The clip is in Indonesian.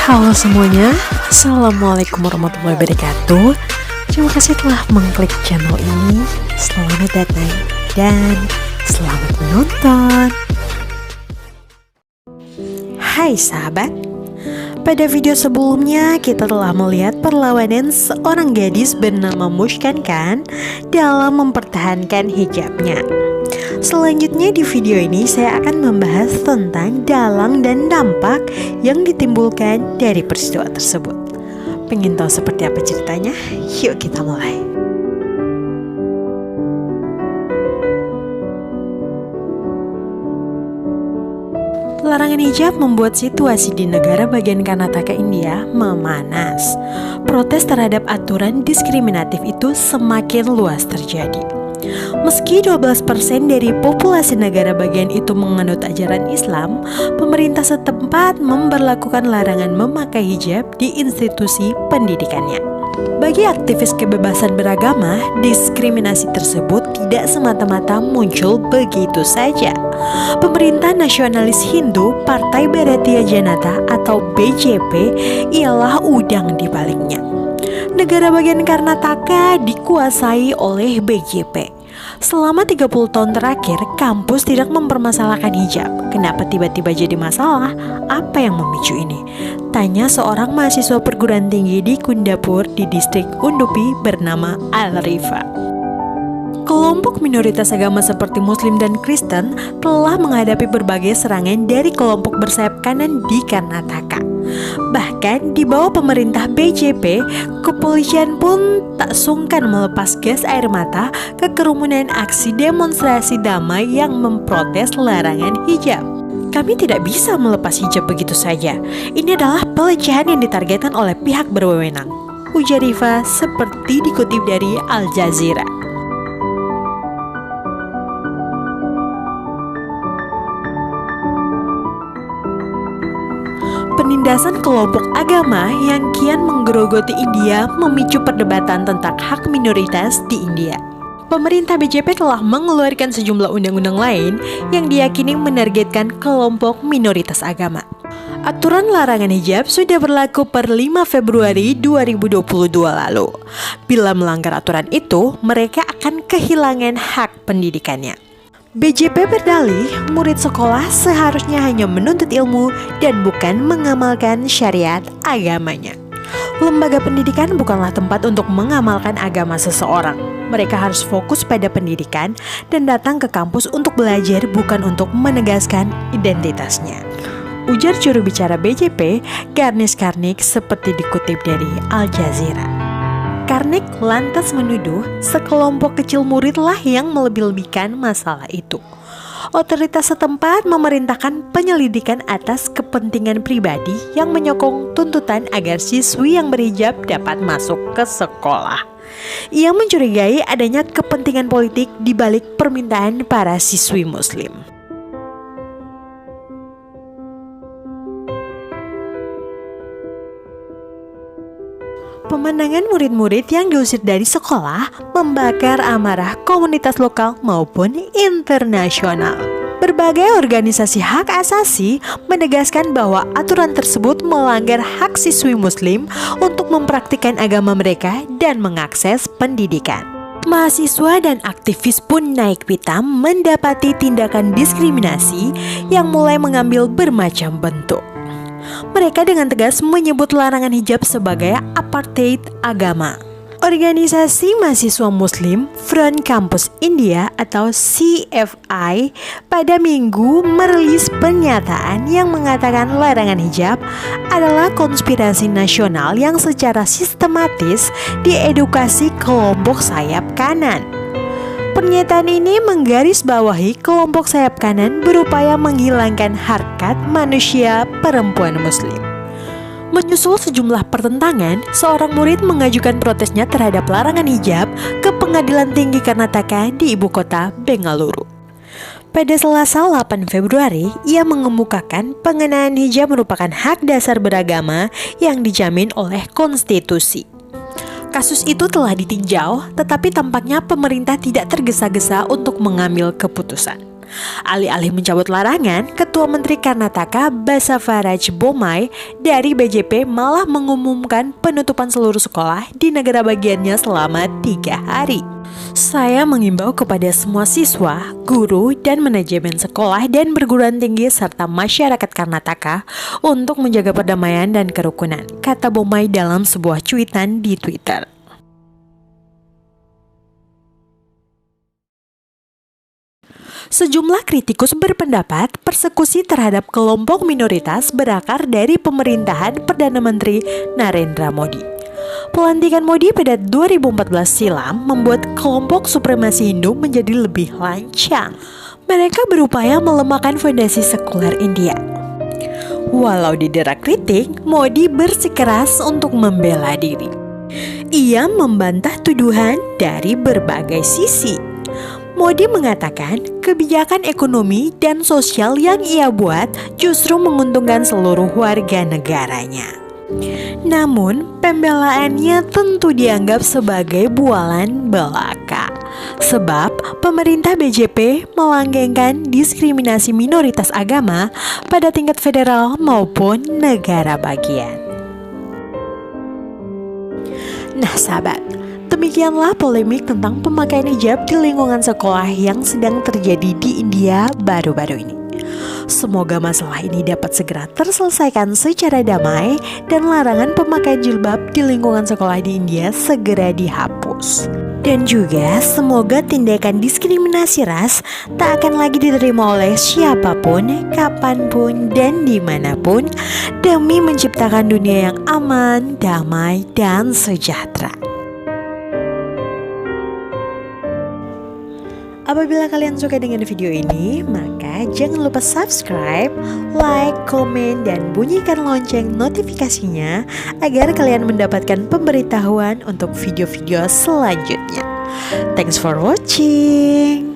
Halo semuanya, Assalamualaikum warahmatullahi wabarakatuh. Terima kasih telah mengklik channel ini. Selamat datang dan selamat menonton. Hai sahabat, pada video sebelumnya kita telah melihat perlawanan seorang gadis bernama Mushkan Khan dalam mempertahankan hijabnya. Selanjutnya di video ini saya akan membahas tentang dalang dan dampak yang ditimbulkan dari peristiwa tersebut. Pengen tahu seperti apa ceritanya? Yuk kita mulai. Larangan hijab membuat situasi di negara bagian Karnataka, India memanas. Protes terhadap aturan diskriminatif itu semakin luas terjadi. Meski 12% dari populasi negara bagian itu menganut ajaran Islam, pemerintah setempat memberlakukan larangan memakai hijab di institusi pendidikannya. Bagi aktivis kebebasan beragama, diskriminasi tersebut tidak semata-mata muncul begitu saja. Pemerintah Nasionalis Hindu Partai Bharatiya Janata atau BJP ialah udang di baliknya. Negara bagian Karnataka dikuasai oleh BJP. Selama 30 tahun terakhir, kampus tidak mempermasalahkan hijab. Kenapa tiba-tiba jadi masalah? Apa yang memicu ini? Tanya seorang mahasiswa perguruan tinggi di Kundapur di distrik Undupi bernama Al-Rifa. Kelompok minoritas agama seperti Muslim dan Kristen telah menghadapi berbagai serangan dari kelompok bersayap kanan di Karnataka. Bahkan di bawah pemerintah BJP, kepolisian pun tak sungkan melepas gas air mata ke kerumunan aksi demonstrasi damai yang memprotes larangan hijab. Kami tidak bisa melepas hijab begitu saja. Ini adalah pelecehan yang ditargetkan oleh pihak berwenang, ujar Rifa seperti dikutip dari Al Jazeera. Penindasan kelompok agama yang kian menggerogoti India memicu perdebatan tentang hak minoritas di India. Pemerintah BJP telah mengeluarkan sejumlah undang-undang lain yang diyakini menargetkan kelompok minoritas agama. Aturan larangan hijab sudah berlaku per 5 Februari 2022 lalu. Bila melanggar aturan itu, mereka akan kehilangan hak pendidikannya. BJP berdalih, murid sekolah seharusnya hanya menuntut ilmu dan bukan mengamalkan syariat agamanya. Lembaga pendidikan bukanlah tempat untuk mengamalkan agama seseorang. Mereka harus fokus pada pendidikan dan datang ke kampus untuk belajar, bukan untuk menegaskan identitasnya, ujar juru bicara BJP, Ganesh Karnik, seperti dikutip dari Al Jazeera. Karnik lantas menuduh sekelompok kecil muridlah yang melebih-lebihkan masalah itu. Otoritas setempat memerintahkan penyelidikan atas kepentingan pribadi yang menyokong tuntutan agar siswi yang berhijab dapat masuk ke sekolah. Ia mencurigai adanya kepentingan politik di balik permintaan para siswi Muslim. Pemandangan murid-murid yang diusir dari sekolah membakar amarah komunitas lokal maupun internasional. Berbagai organisasi hak asasi menegaskan bahwa aturan tersebut melanggar hak siswi Muslim untuk mempraktikkan agama mereka dan mengakses pendidikan. Mahasiswa dan aktivis pun naik pitam mendapati tindakan diskriminasi yang mulai mengambil bermacam bentuk. Mereka dengan tegas menyebut larangan hijab sebagai apartheid agama. Organisasi mahasiswa Muslim Front Campus India atau CFI pada Minggu merilis pernyataan yang mengatakan larangan hijab adalah konspirasi nasional yang secara sistematis diedukasi kelompok sayap kanan. Pernyataan ini menggarisbawahi kelompok sayap kanan berupaya menghilangkan harkat manusia perempuan Muslim. Menyusul sejumlah pertentangan, seorang murid mengajukan protesnya terhadap larangan hijab ke Pengadilan Tinggi Karnataka di ibu kota Bengaluru. Pada Selasa 8 Februari, ia mengemukakan pengenaan hijab merupakan hak dasar beragama yang dijamin oleh konstitusi. Kasus itu telah ditinjau, tetapi tampaknya pemerintah tidak tergesa-gesa untuk mengambil keputusan. Alih-alih mencabut larangan, Ketua Menteri Karnataka Basavaraj Bommai dari BJP malah mengumumkan penutupan seluruh sekolah di negara bagiannya selama 3 hari. Saya mengimbau kepada semua siswa, guru, dan manajemen sekolah dan perguruan tinggi serta masyarakat Karnataka untuk menjaga perdamaian dan kerukunan, kata Bommai dalam sebuah cuitan di Twitter. Sejumlah kritikus berpendapat persekusi terhadap kelompok minoritas berakar dari pemerintahan Perdana Menteri Narendra Modi. Pelantikan Modi pada 2014 silam membuat kelompok supremasi Hindu menjadi lebih lancang. Mereka berupaya melemahkan fondasi sekuler India. Walau didera kritik, Modi bersikeras untuk membela diri. Ia membantah tuduhan dari berbagai sisi. Modi mengatakan kebijakan ekonomi dan sosial yang ia buat justru menguntungkan seluruh warga negaranya. Namun, pembelaannya tentu dianggap sebagai bualan belaka. Sebab pemerintah BJP melanggengkan diskriminasi minoritas agama pada tingkat federal maupun negara bagian. Nah sahabat, demikianlah polemik tentang pemakaian hijab di lingkungan sekolah yang sedang terjadi di India baru-baru ini. Semoga masalah ini dapat segera terselesaikan secara damai dan larangan pemakaian jilbab di lingkungan sekolah di India segera dihapus. Dan juga semoga tindakan diskriminasi ras tak akan lagi diterima oleh siapapun, kapanpun, dan dimanapun demi menciptakan dunia yang aman, damai, dan sejahtera. Apabila kalian suka dengan video ini, maka jangan lupa subscribe, like, komen, dan bunyikan lonceng notifikasinya agar kalian mendapatkan pemberitahuan untuk video-video selanjutnya. Thanks for watching.